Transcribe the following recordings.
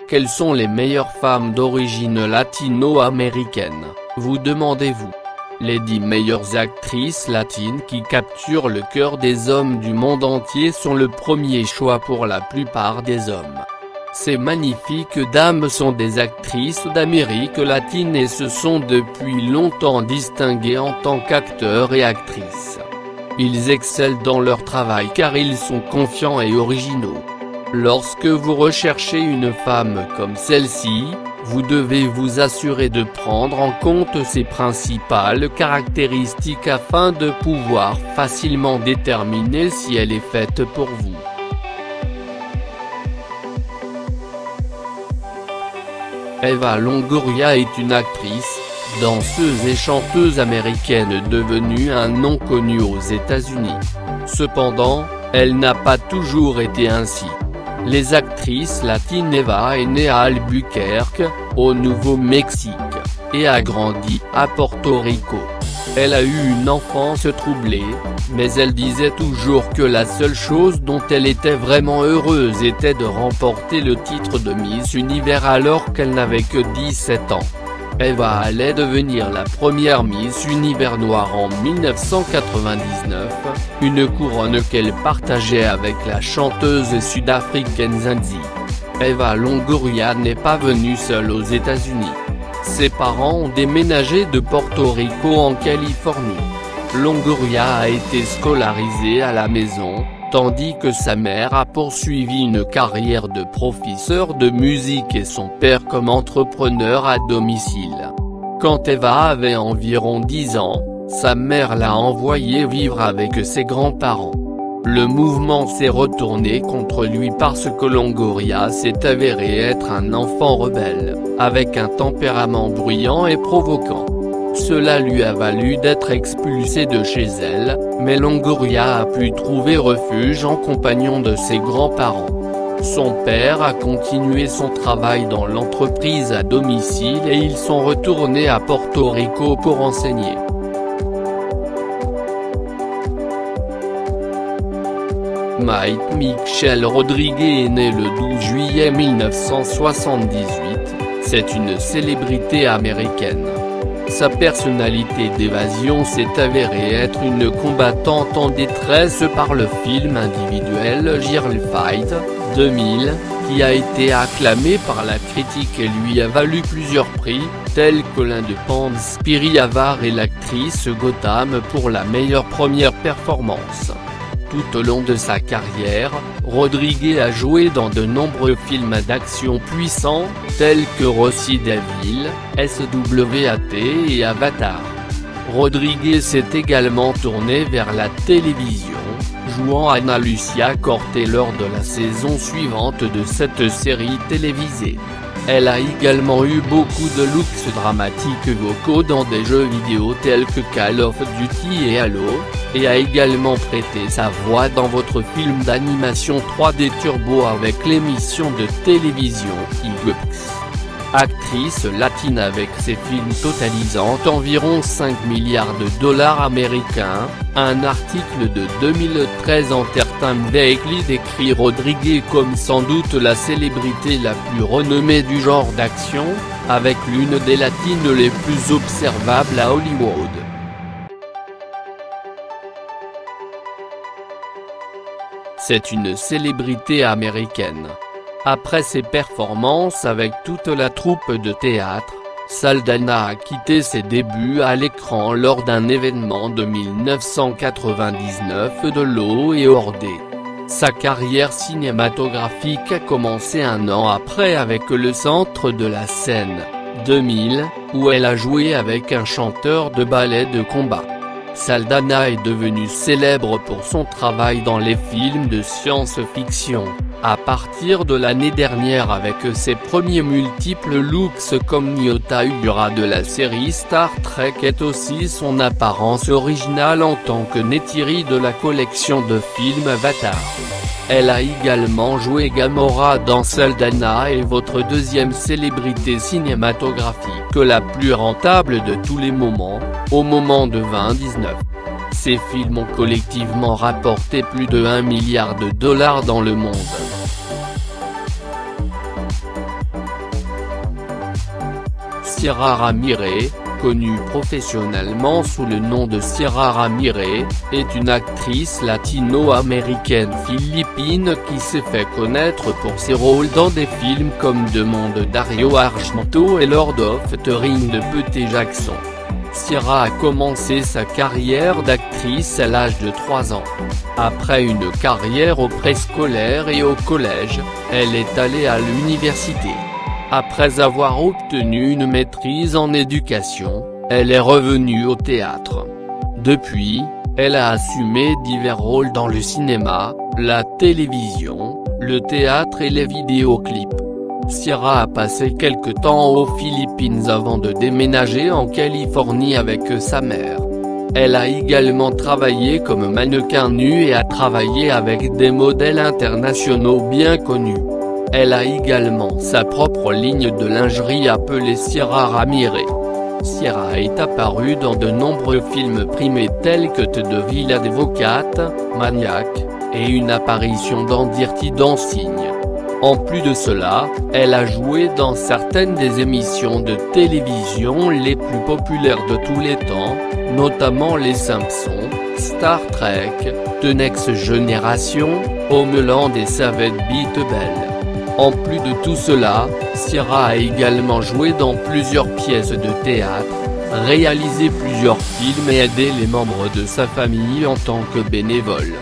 Quelles sont les meilleures femmes d'origine latino-américaine, vous demandez-vous? Les 10 meilleures actrices latines qui capturent le cœur des hommes du monde entier sont le premier choix pour la plupart des hommes. Ces magnifiques dames sont des actrices d'Amérique latine et se sont depuis longtemps distinguées en tant qu'acteurs et actrices. Ils excellent dans leur travail car ils sont confiants et originaux. Lorsque vous recherchez une femme comme celle-ci, vous devez vous assurer de prendre en compte ses principales caractéristiques afin de pouvoir facilement déterminer si elle est faite pour vous. Eva Longoria est une actrice, danseuse et chanteuse américaine devenue un nom connu aux États-Unis. Cependant, elle n'a pas toujours été ainsi. Les actrices latines Eva est née à Albuquerque, au Nouveau-Mexique, et a grandi à Porto Rico. Elle a eu une enfance troublée, mais elle disait toujours que la seule chose dont elle était vraiment heureuse était de remporter le titre de Miss Univers alors qu'elle n'avait que 17 ans. Eva allait devenir la première Miss Univers noire en 1999, une couronne qu'elle partageait avec la chanteuse sud-africaine Zinzi. Eva Longoria n'est pas venue seule aux États-Unis. Ses parents ont déménagé de Porto Rico en Californie. Longoria a été scolarisée à la maison, tandis que sa mère a poursuivi une carrière de professeur de musique et son père comme entrepreneur à domicile. Quand Eva avait environ 10 ans, sa mère l'a envoyée vivre avec ses grands-parents. Le mouvement s'est retourné contre lui parce que Longoria s'est avéré être un enfant rebelle, avec un tempérament bruyant et provoquant. Cela lui a valu d'être expulsée de chez elle, mais Longoria a pu trouver refuge en compagnon de ses grands-parents. Son père a continué son travail dans l'entreprise à domicile et ils sont retournés à Porto Rico pour enseigner. Mike Michelle Rodriguez est né le 12 juillet 1978, c'est une célébrité américaine. Sa personnalité d'évasion s'est avérée être une combattante en détresse par le film individuel Girl Fight, 2000, qui a été acclamé par la critique et lui a valu plusieurs prix, tels que l'Independent Spirit Award et l'actrice Gotham pour la meilleure première performance. Tout au long de sa carrière, Rodriguez a joué dans de nombreux films d'action puissants, tels que Rocky Devil, SWAT et Avatar. Rodriguez s'est également tournée vers la télévision, jouant Ana Lucia Corte lors de la saison suivante de cette série télévisée. Elle a également eu beaucoup de looks dramatiques vocaux dans des jeux vidéo tels que Call of Duty et Halo, et a également prêté sa voix dans votre film d'animation 3D Turbo avec l'émission de télévision X. Actrice latine avec ses films totalisant environ 5 milliards de dollars américains, un article de 2013 Entertainment Weekly décrit Rodriguez comme sans doute la célébrité la plus renommée du genre d'action, avec l'une des latines les plus observables à Hollywood. C'est une célébrité américaine. Après ses performances avec toute la troupe de théâtre, Saldana a quitté ses débuts à l'écran lors d'un événement de 1999 de Law & Order. Sa carrière cinématographique a commencé un an après avec Le Centre de la Scène, 2000, où elle a joué avec un chanteur de ballet de combat. Saldana est devenue célèbre pour son travail dans les films de science-fiction, à partir de l'année dernière avec ses premiers multiples looks comme Nyota Uhura de la série Star Trek et aussi son apparence originale en tant que Neytiri de la collection de films Avatar. Elle a également joué Gamora dans Saldana est votre deuxième célébrité cinématographique la plus rentable de tous les moments, au moment de 2019. Ces films ont collectivement rapporté plus de 1 milliard de dollars dans le monde. Sierra Ramirez, connue professionnellement sous le nom de Sierra Ramirez, est une actrice latino-américaine philippine qui s'est fait connaître pour ses rôles dans des films comme Demande de Dario Argento et Lord of the Rings de Peter Jackson. Sierra a commencé sa carrière d'actrice à l'âge de 3 ans. Après une carrière au préscolaire et au collège, elle est allée à l'université. Après avoir obtenu une maîtrise en éducation, elle est revenue au théâtre. Depuis, elle a assumé divers rôles dans le cinéma, la télévision, le théâtre et les vidéoclips. Sierra a passé quelque temps aux Philippines avant de déménager en Californie avec sa mère. Elle a également travaillé comme mannequin nu et a travaillé avec des modèles internationaux bien connus. Elle a également sa propre ligne de lingerie appelée Sierra Ramirez. Sierra est apparue dans de nombreux films primés tels que de Villa d'Avocate, Maniac, et une apparition dans Dirty Dancing. En plus de cela, elle a joué dans certaines des émissions de télévision les plus populaires de tous les temps, notamment Les Simpsons, Star Trek, The Next Generation, Homeland et Saved Beat Bell. En plus de tout cela, Sierra a également joué dans plusieurs pièces de théâtre, réalisé plusieurs films et aidé les membres de sa famille en tant que bénévole.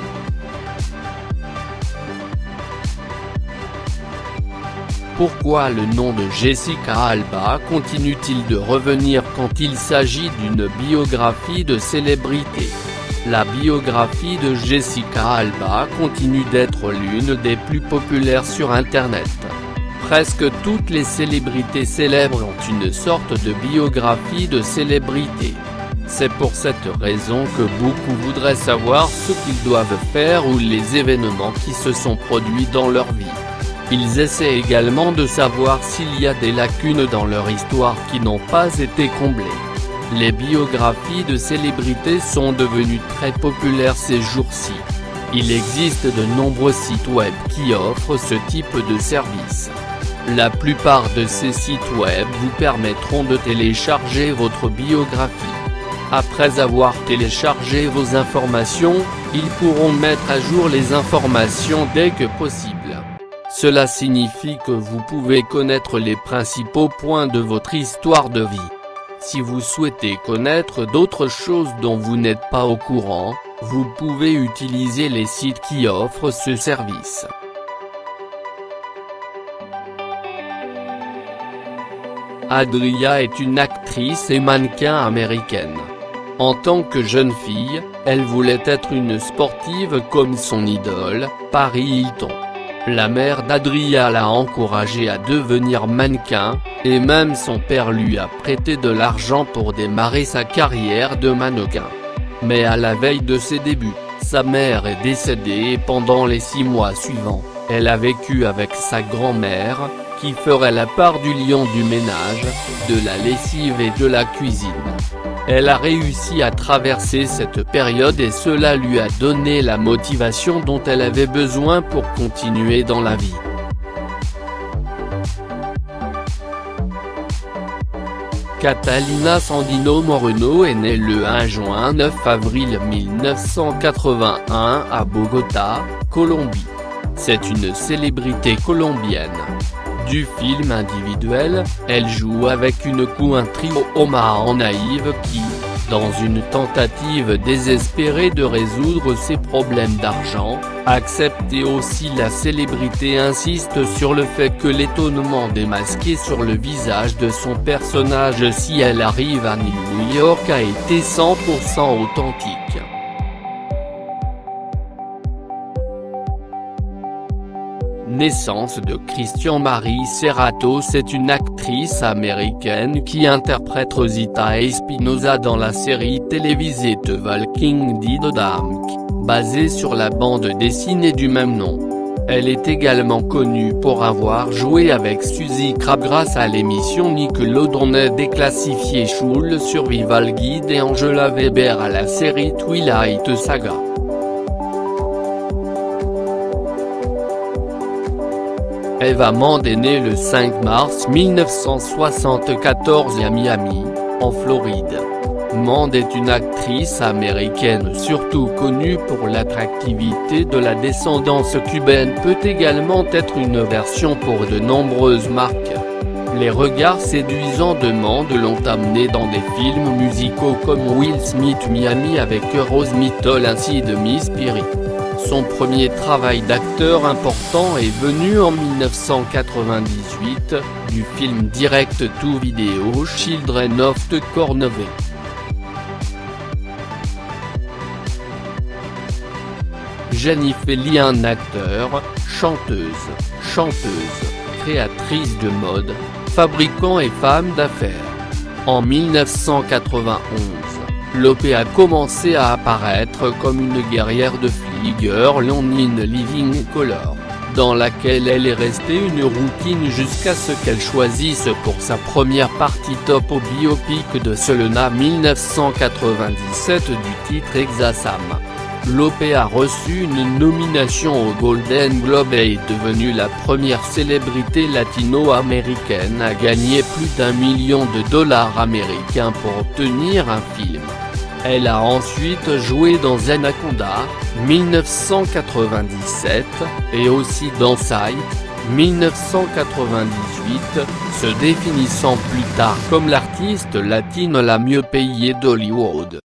Pourquoi le nom de Jessica Alba continue-t-il de revenir quand il s'agit d'une biographie de célébrité? La biographie de Jessica Alba continue d'être l'une des plus populaires sur Internet. Presque toutes les célébrités célèbres ont une sorte de biographie de célébrité. C'est pour cette raison que beaucoup voudraient savoir ce qu'ils doivent faire ou les événements qui se sont produits dans leur vie. Ils essaient également de savoir s'il y a des lacunes dans leur histoire qui n'ont pas été comblées. Les biographies de célébrités sont devenues très populaires ces jours-ci. Il existe de nombreux sites web qui offrent ce type de service. La plupart de ces sites web vous permettront de télécharger votre biographie. Après avoir téléchargé vos informations, ils pourront mettre à jour les informations dès que possible. Cela signifie que vous pouvez connaître les principaux points de votre histoire de vie. Si vous souhaitez connaître d'autres choses dont vous n'êtes pas au courant, vous pouvez utiliser les sites qui offrent ce service. Adria est une actrice et mannequin américaine. En tant que jeune fille, elle voulait être une sportive comme son idole, Paris Hilton. La mère d'Adria l'a encouragée à devenir mannequin, et même son père lui a prêté de l'argent pour démarrer sa carrière de mannequin. Mais à la veille de ses débuts, sa mère est décédée et pendant les 6 mois suivants, elle a vécu avec sa grand-mère, qui ferait la part du lion du ménage, de la lessive et de la cuisine. Elle a réussi à traverser cette période et cela lui a donné la motivation dont elle avait besoin pour continuer dans la vie. Catalina Sandino Moreno est née le 1 juin 9 avril 1981 à Bogota, Colombie. C'est une célébrité colombienne. Du film individuel, elle joue avec une trio Omaha naïve qui, dans une tentative désespérée de résoudre ses problèmes d'argent, accepte et aussi la célébrité insiste sur le fait que l'étonnement démasqué sur le visage de son personnage si elle arrive à New York a été 100% authentique. Naissance de Christian Marie Serrato. C'est une actrice américaine qui interprète Rosita Espinosa dans la série télévisée The Walking Dead, basée sur la bande dessinée du même nom. Elle est également connue pour avoir joué avec Suzy Crabb grâce à l'émission Nickelodeon déclassifiée Schule Survival Guide et Angela Weber à la série Twilight Saga. Eva Mendes est née le 5 mars 1974 à Miami, en Floride. Mendes est une actrice américaine surtout connue pour l'attractivité de la descendance cubaine, peut également être une version pour de nombreuses marques. Les regards séduisants de Mendes l'ont amenée dans des films musicaux comme Will Smith Miami avec Rose Mitchell ainsi de Miss Piri. Son premier travail d'acteur important est venu en 1998, du film direct-to-video Children of the Cornway. Jennifer Lee, un acteur, chanteuse, créatrice de mode, fabricant et femme d'affaires. En 1991, Lopez a commencé à apparaître comme une guerrière de Fly-Girl on in Living Color, dans laquelle elle est restée une rouquine jusqu'à ce qu'elle choisisse pour sa première partie top au biopic de Selena 1997 du titre Exasam. Lopez a reçu une nomination au Golden Globe et est devenue la première célébrité latino-américaine à gagner plus d'1 million de dollars américains pour obtenir un film. Elle a ensuite joué dans Anaconda, 1997, et aussi dans Sight, 1998, se définissant plus tard comme l'artiste latine la mieux payée d'Hollywood.